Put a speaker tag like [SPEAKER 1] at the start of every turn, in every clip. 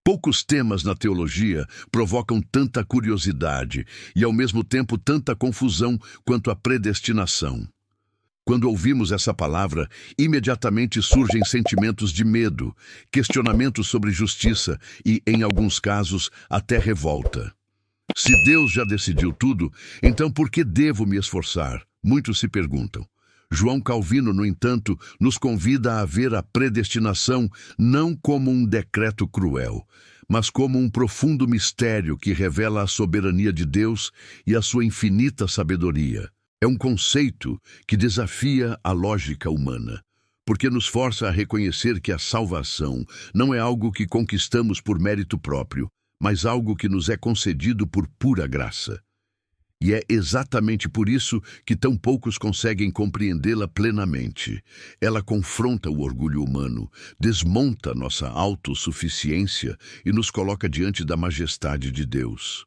[SPEAKER 1] Poucos temas na teologia provocam tanta curiosidade e, ao mesmo tempo, tanta confusão quanto a predestinação. Quando ouvimos essa palavra, imediatamente surgem sentimentos de medo, questionamentos sobre justiça e, em alguns casos, até revolta. Se Deus já decidiu tudo, então por que devo me esforçar? Muitos se perguntam. João Calvino, no entanto, nos convida a ver a predestinação não como um decreto cruel, mas como um profundo mistério que revela a soberania de Deus e a sua infinita sabedoria. É um conceito que desafia a lógica humana, porque nos força a reconhecer que a salvação não é algo que conquistamos por mérito próprio, mas algo que nos é concedido por pura graça. E é exatamente por isso que tão poucos conseguem compreendê-la plenamente. Ela confronta o orgulho humano, desmonta nossa autossuficiência e nos coloca diante da majestade de Deus.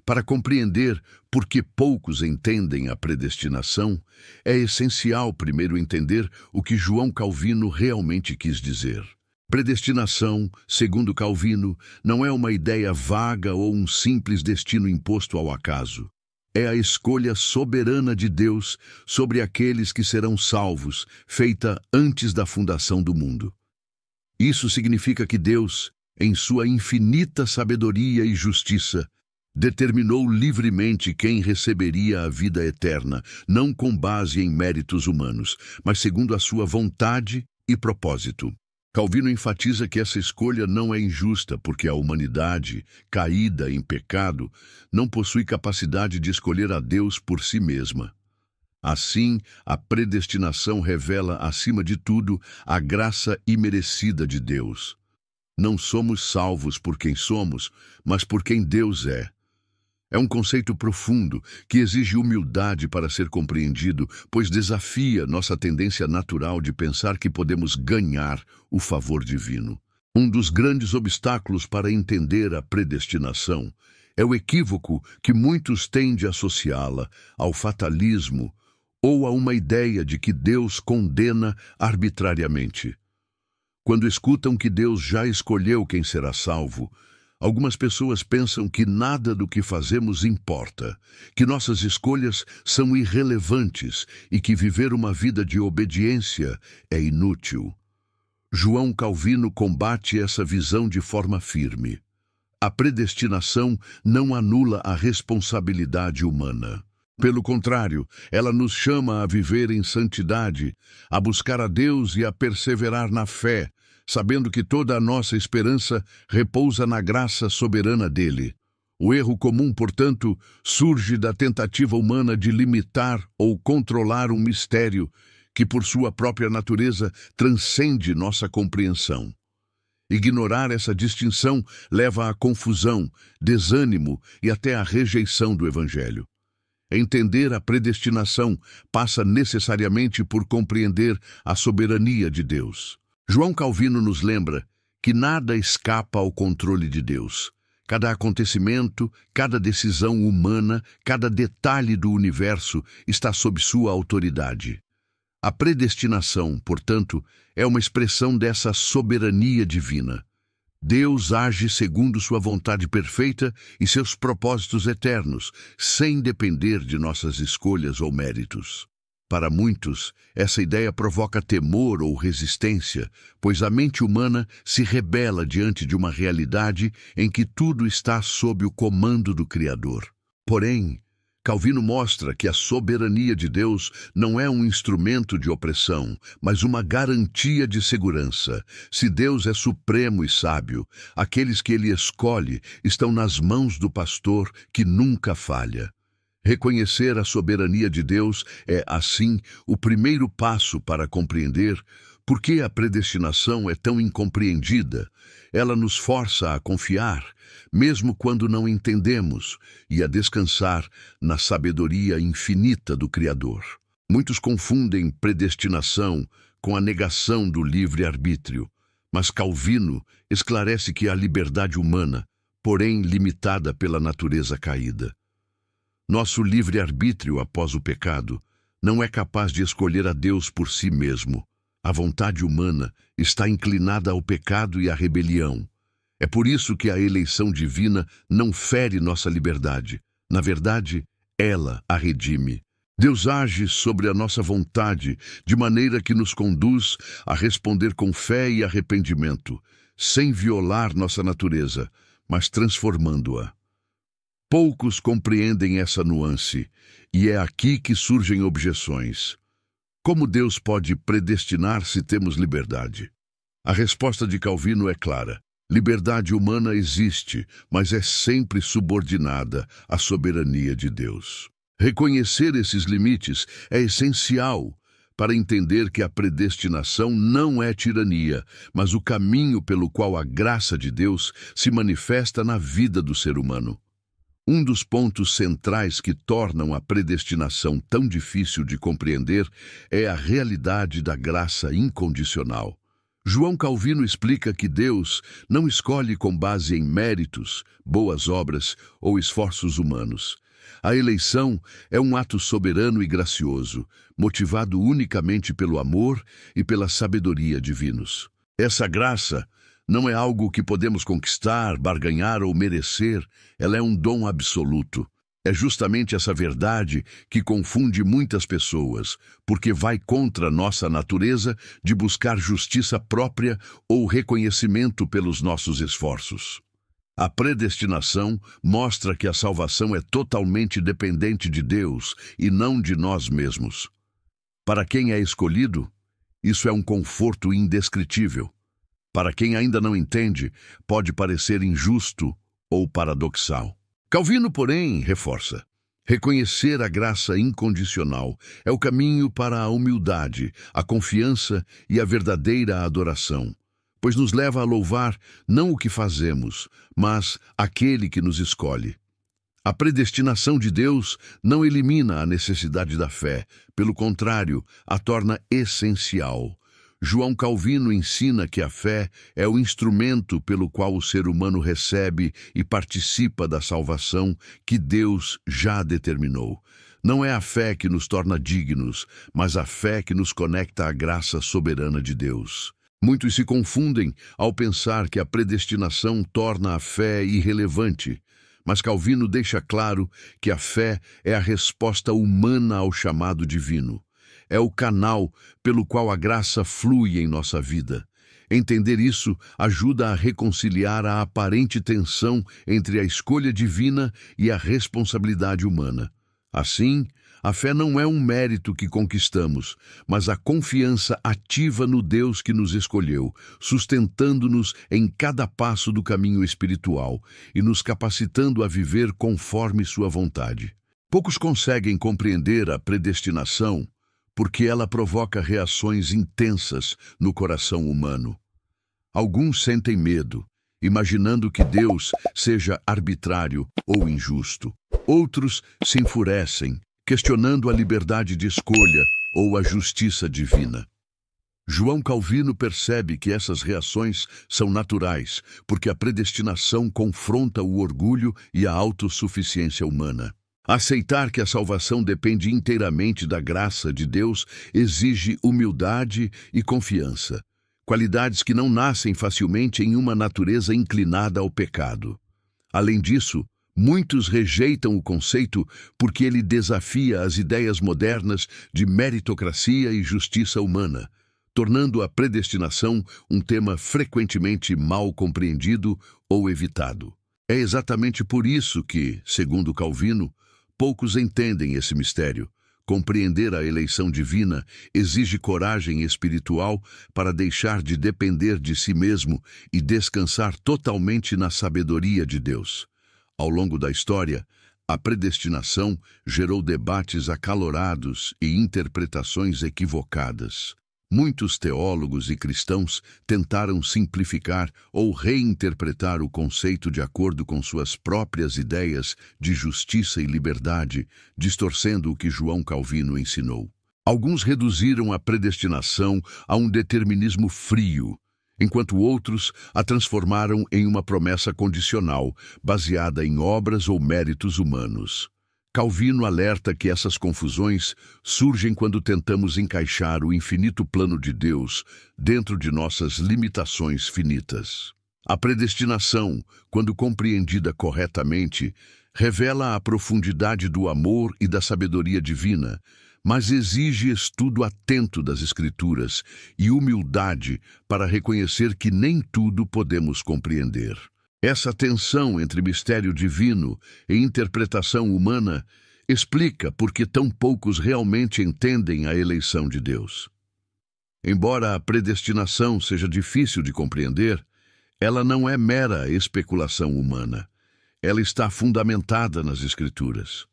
[SPEAKER 1] Para compreender por que poucos entendem a predestinação, é essencial primeiro entender o que João Calvino realmente quis dizer. Predestinação, segundo Calvino, não é uma ideia vaga ou um simples destino imposto ao acaso. É a escolha soberana de Deus sobre aqueles que serão salvos, feita antes da fundação do mundo. Isso significa que Deus, em sua infinita sabedoria e justiça, determinou livremente quem receberia a vida eterna, não com base em méritos humanos, mas segundo a sua vontade e propósito. Calvino enfatiza que essa escolha não é injusta porque a humanidade, caída em pecado, não possui capacidade de escolher a Deus por si mesma. Assim, a predestinação revela, acima de tudo, a graça imerecida de Deus. Não somos salvos por quem somos, mas por quem Deus é. É um conceito profundo que exige humildade para ser compreendido, pois desafia nossa tendência natural de pensar que podemos ganhar o favor divino. Um dos grandes obstáculos para entender a predestinação é o equívoco que muitos têm de associá-la ao fatalismo ou a uma ideia de que Deus condena arbitrariamente. Quando escutam que Deus já escolheu quem será salvo, algumas pessoas pensam que nada do que fazemos importa, que nossas escolhas são irrelevantes e que viver uma vida de obediência é inútil. João Calvino combate essa visão de forma firme. A predestinação não anula a responsabilidade humana. Pelo contrário, ela nos chama a viver em santidade, a buscar a Deus e a perseverar na fé, sabendo que toda a nossa esperança repousa na graça soberana dele. O erro comum, portanto, surge da tentativa humana de limitar ou controlar um mistério que, por sua própria natureza, transcende nossa compreensão. Ignorar essa distinção leva à confusão, desânimo e até à rejeição do Evangelho. Entender a predestinação passa necessariamente por compreender a soberania de Deus. João Calvino nos lembra que nada escapa ao controle de Deus. Cada acontecimento, cada decisão humana, cada detalhe do universo está sob sua autoridade. A predestinação, portanto, é uma expressão dessa soberania divina. Deus age segundo sua vontade perfeita e seus propósitos eternos, sem depender de nossas escolhas ou méritos. Para muitos, essa ideia provoca temor ou resistência, pois a mente humana se rebela diante de uma realidade em que tudo está sob o comando do Criador. Porém, Calvino mostra que a soberania de Deus não é um instrumento de opressão, mas uma garantia de segurança. Se Deus é supremo e sábio, aqueles que ele escolhe estão nas mãos do pastor que nunca falha. Reconhecer a soberania de Deus é, assim, o primeiro passo para compreender por que a predestinação é tão incompreendida. Ela nos força a confiar, mesmo quando não entendemos, e a descansar na sabedoria infinita do Criador. Muitos confundem predestinação com a negação do livre-arbítrio, mas Calvino esclarece que a liberdade humana, porém limitada pela natureza caída. Nosso livre-arbítrio após o pecado não é capaz de escolher a Deus por si mesmo. A vontade humana está inclinada ao pecado e à rebelião. É por isso que a eleição divina não fere nossa liberdade. Na verdade, ela a redime. Deus age sobre a nossa vontade, de maneira que nos conduz a responder com fé e arrependimento, sem violar nossa natureza, mas transformando-a. Poucos compreendem essa nuance, e é aqui que surgem objeções. Como Deus pode predestinar se temos liberdade? A resposta de Calvino é clara. Liberdade humana existe, mas é sempre subordinada à soberania de Deus. Reconhecer esses limites é essencial para entender que a predestinação não é tirania, mas o caminho pelo qual a graça de Deus se manifesta na vida do ser humano. Um dos pontos centrais que tornam a predestinação tão difícil de compreender é a realidade da graça incondicional. João Calvino explica que Deus não escolhe com base em méritos, boas obras ou esforços humanos. A eleição é um ato soberano e gracioso, motivado unicamente pelo amor e pela sabedoria divinos. Essa graça não é algo que podemos conquistar, barganhar ou merecer, ela é um dom absoluto. É justamente essa verdade que confunde muitas pessoas, porque vai contra nossa natureza de buscar justiça própria ou reconhecimento pelos nossos esforços. A predestinação mostra que a salvação é totalmente dependente de Deus e não de nós mesmos. Para quem é escolhido, isso é um conforto indescritível. Para quem ainda não entende, pode parecer injusto ou paradoxal. Calvino, porém, reforça: reconhecer a graça incondicional é o caminho para a humildade, a confiança e a verdadeira adoração, pois nos leva a louvar não o que fazemos, mas aquele que nos escolhe. A predestinação de Deus não elimina a necessidade da fé, pelo contrário, a torna essencial. João Calvino ensina que a fé é o instrumento pelo qual o ser humano recebe e participa da salvação que Deus já determinou. Não é a fé que nos torna dignos, mas a fé que nos conecta à graça soberana de Deus. Muitos se confundem ao pensar que a predestinação torna a fé irrelevante, mas Calvino deixa claro que a fé é a resposta humana ao chamado divino. É o canal pelo qual a graça flui em nossa vida. Entender isso ajuda a reconciliar a aparente tensão entre a escolha divina e a responsabilidade humana. Assim, a fé não é um mérito que conquistamos, mas a confiança ativa no Deus que nos escolheu, sustentando-nos em cada passo do caminho espiritual e nos capacitando a viver conforme sua vontade. Poucos conseguem compreender a predestinação porque ela provoca reações intensas no coração humano. Alguns sentem medo, imaginando que Deus seja arbitrário ou injusto. Outros se enfurecem, questionando a liberdade de escolha ou a justiça divina. João Calvino percebe que essas reações são naturais, porque a predestinação confronta o orgulho e a autossuficiência humana. Aceitar que a salvação depende inteiramente da graça de Deus exige humildade e confiança, qualidades que não nascem facilmente em uma natureza inclinada ao pecado. Além disso, muitos rejeitam o conceito porque ele desafia as ideias modernas de meritocracia e justiça humana, tornando a predestinação um tema frequentemente mal compreendido ou evitado. É exatamente por isso que, segundo Calvino, poucos entendem esse mistério. Compreender a eleição divina exige coragem espiritual para deixar de depender de si mesmo e descansar totalmente na sabedoria de Deus. Ao longo da história, a predestinação gerou debates acalorados e interpretações equivocadas. Muitos teólogos e cristãos tentaram simplificar ou reinterpretar o conceito de acordo com suas próprias ideias de justiça e liberdade, distorcendo o que João Calvino ensinou. Alguns reduziram a predestinação a um determinismo frio, enquanto outros a transformaram em uma promessa condicional, baseada em obras ou méritos humanos. Calvino alerta que essas confusões surgem quando tentamos encaixar o infinito plano de Deus dentro de nossas limitações finitas. A predestinação, quando compreendida corretamente, revela a profundidade do amor e da sabedoria divina, mas exige estudo atento das Escrituras e humildade para reconhecer que nem tudo podemos compreender. Essa tensão entre mistério divino e interpretação humana explica por que tão poucos realmente entendem a eleição de Deus. Embora a predestinação seja difícil de compreender, ela não é mera especulação humana. Ela está fundamentada nas Escrituras.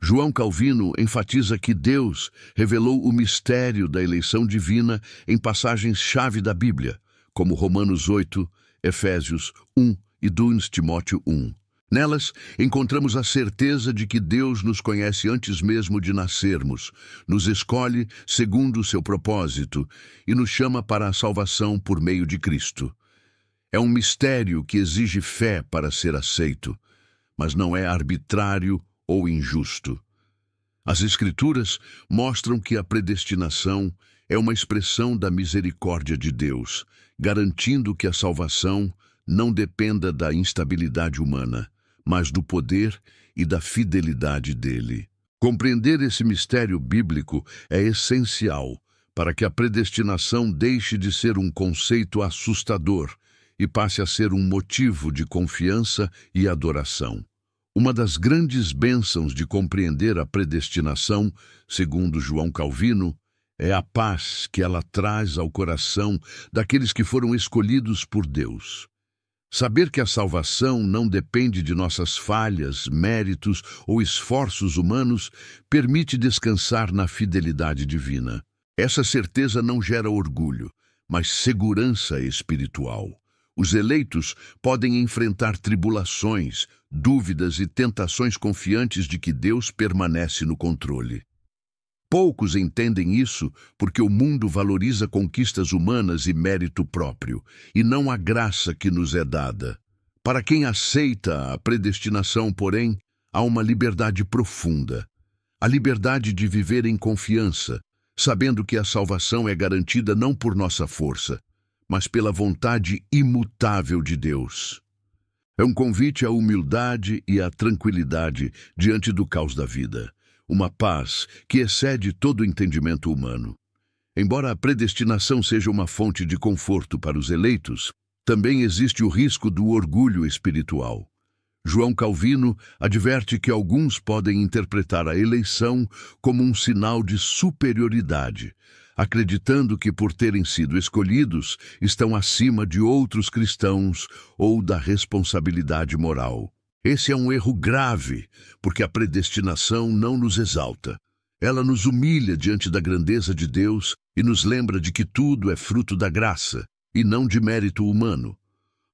[SPEAKER 1] João Calvino enfatiza que Deus revelou o mistério da eleição divina em passagens-chave da Bíblia, como Romanos 8, Efésios 1 e 2 Timóteo 1. Nelas, encontramos a certeza de que Deus nos conhece antes mesmo de nascermos, nos escolhe segundo o seu propósito e nos chama para a salvação por meio de Cristo. É um mistério que exige fé para ser aceito, mas não é arbitrário ou injusto. As Escrituras mostram que a predestinação é uma expressão da misericórdia de Deus, garantindo que a salvação não dependa da instabilidade humana, mas do poder e da fidelidade dele. Compreender esse mistério bíblico é essencial para que a predestinação deixe de ser um conceito assustador e passe a ser um motivo de confiança e adoração. Uma das grandes bênçãos de compreender a predestinação, segundo João Calvino, é a paz que ela traz ao coração daqueles que foram escolhidos por Deus. Saber que a salvação não depende de nossas falhas, méritos ou esforços humanos permite descansar na fidelidade divina. Essa certeza não gera orgulho, mas segurança espiritual. Os eleitos podem enfrentar tribulações, dúvidas e tentações confiantes de que Deus permanece no controle. Poucos entendem isso porque o mundo valoriza conquistas humanas e mérito próprio, e não a graça que nos é dada. Para quem aceita a predestinação, porém, há uma liberdade profunda. A liberdade de viver em confiança, sabendo que a salvação é garantida não por nossa força, mas pela vontade imutável de Deus. É um convite à humildade e à tranquilidade diante do caos da vida. Uma paz que excede todo o entendimento humano. Embora a predestinação seja uma fonte de conforto para os eleitos, também existe o risco do orgulho espiritual. João Calvino adverte que alguns podem interpretar a eleição como um sinal de superioridade, acreditando que por terem sido escolhidos estão acima de outros cristãos ou da responsabilidade moral. Esse é um erro grave, porque a predestinação não nos exalta. Ela nos humilha diante da grandeza de Deus e nos lembra de que tudo é fruto da graça e não de mérito humano.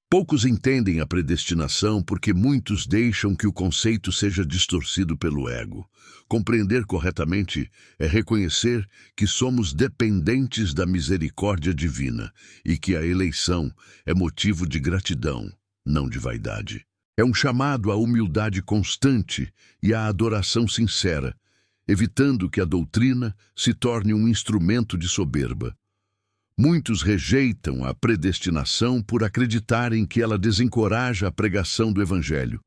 [SPEAKER 1] Poucos entendem a predestinação porque muitos deixam que o conceito seja distorcido pelo ego. Compreender corretamente é reconhecer que somos dependentes da misericórdia divina e que a eleição é motivo de gratidão, não de vaidade. É um chamado à humildade constante e à adoração sincera, evitando que a doutrina se torne um instrumento de soberba. Muitos rejeitam a predestinação por acreditarem que ela desencoraja a pregação do Evangelho.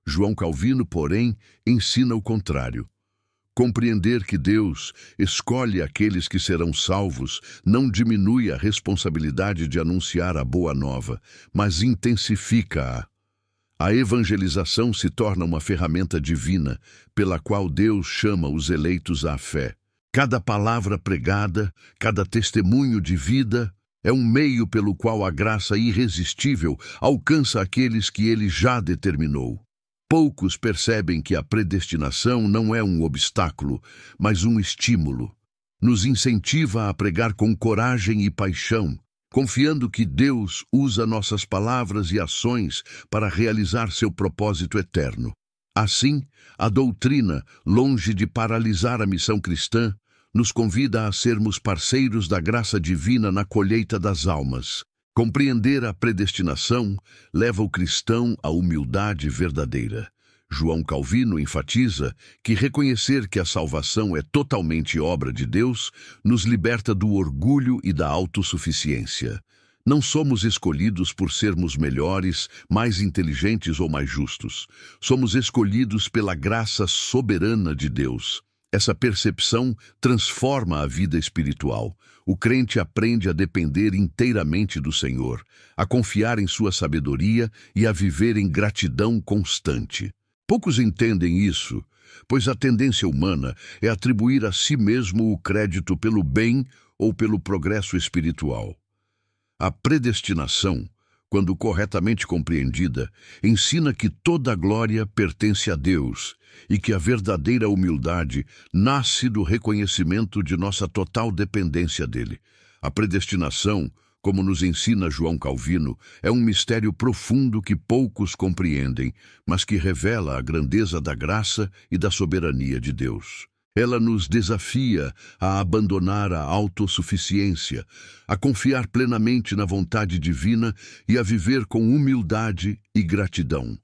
[SPEAKER 1] João Calvino, porém, ensina o contrário. Compreender que Deus escolhe aqueles que serão salvos não diminui a responsabilidade de anunciar a boa nova, mas intensifica-a. A evangelização se torna uma ferramenta divina pela qual Deus chama os eleitos à fé. Cada palavra pregada, cada testemunho de vida é um meio pelo qual a graça irresistível alcança aqueles que ele já determinou. Poucos percebem que a predestinação não é um obstáculo, mas um estímulo. Nos incentiva a pregar com coragem e paixão, confiando que Deus usa nossas palavras e ações para realizar seu propósito eterno. Assim, a doutrina, longe de paralisar a missão cristã, nos convida a sermos parceiros da graça divina na colheita das almas. Compreender a predestinação leva o cristão à humildade verdadeira. João Calvino enfatiza que reconhecer que a salvação é totalmente obra de Deus nos liberta do orgulho e da autossuficiência. Não somos escolhidos por sermos melhores, mais inteligentes ou mais justos. Somos escolhidos pela graça soberana de Deus. Essa percepção transforma a vida espiritual. O crente aprende a depender inteiramente do Senhor, a confiar em sua sabedoria e a viver em gratidão constante. Poucos entendem isso, pois a tendência humana é atribuir a si mesmo o crédito pelo bem ou pelo progresso espiritual. A predestinação, quando corretamente compreendida, ensina que toda a glória pertence a Deus e que a verdadeira humildade nasce do reconhecimento de nossa total dependência dele. A predestinação, como nos ensina João Calvino, é um mistério profundo que poucos compreendem, mas que revela a grandeza da graça e da soberania de Deus. Ela nos desafia a abandonar a autossuficiência, a confiar plenamente na vontade divina e a viver com humildade e gratidão.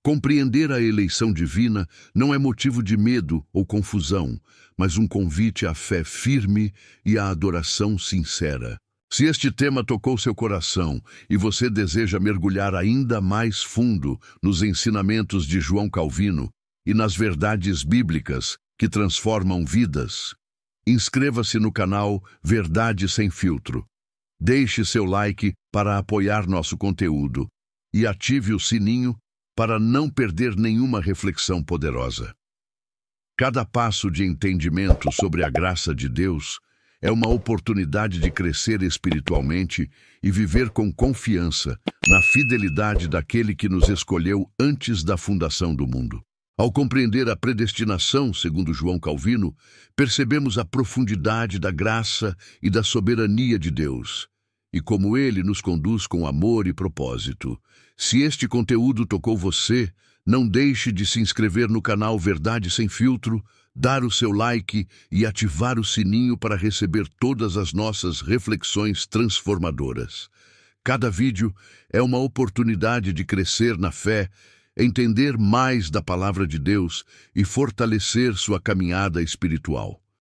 [SPEAKER 1] Compreender a eleição divina não é motivo de medo ou confusão, mas um convite à fé firme e à adoração sincera. Se este tema tocou seu coração e você deseja mergulhar ainda mais fundo nos ensinamentos de João Calvino e nas verdades bíblicas que transformam vidas, inscreva-se no canal Verdade Sem Filtro. Deixe seu like para apoiar nosso conteúdo e ative o sininho para não perder nenhuma reflexão poderosa. Cada passo de entendimento sobre a graça de Deus é uma oportunidade de crescer espiritualmente e viver com confiança na fidelidade daquele que nos escolheu antes da fundação do mundo. Ao compreender a predestinação, segundo João Calvino, percebemos a profundidade da graça e da soberania de Deus, e como Ele nos conduz com amor e propósito. Se este conteúdo tocou você, não deixe de se inscrever no canal Verdade Sem Filtro, dar o seu like e ativar o sininho para receber todas as nossas reflexões transformadoras. Cada vídeo é uma oportunidade de crescer na fé, entender mais da palavra de Deus e fortalecer sua caminhada espiritual.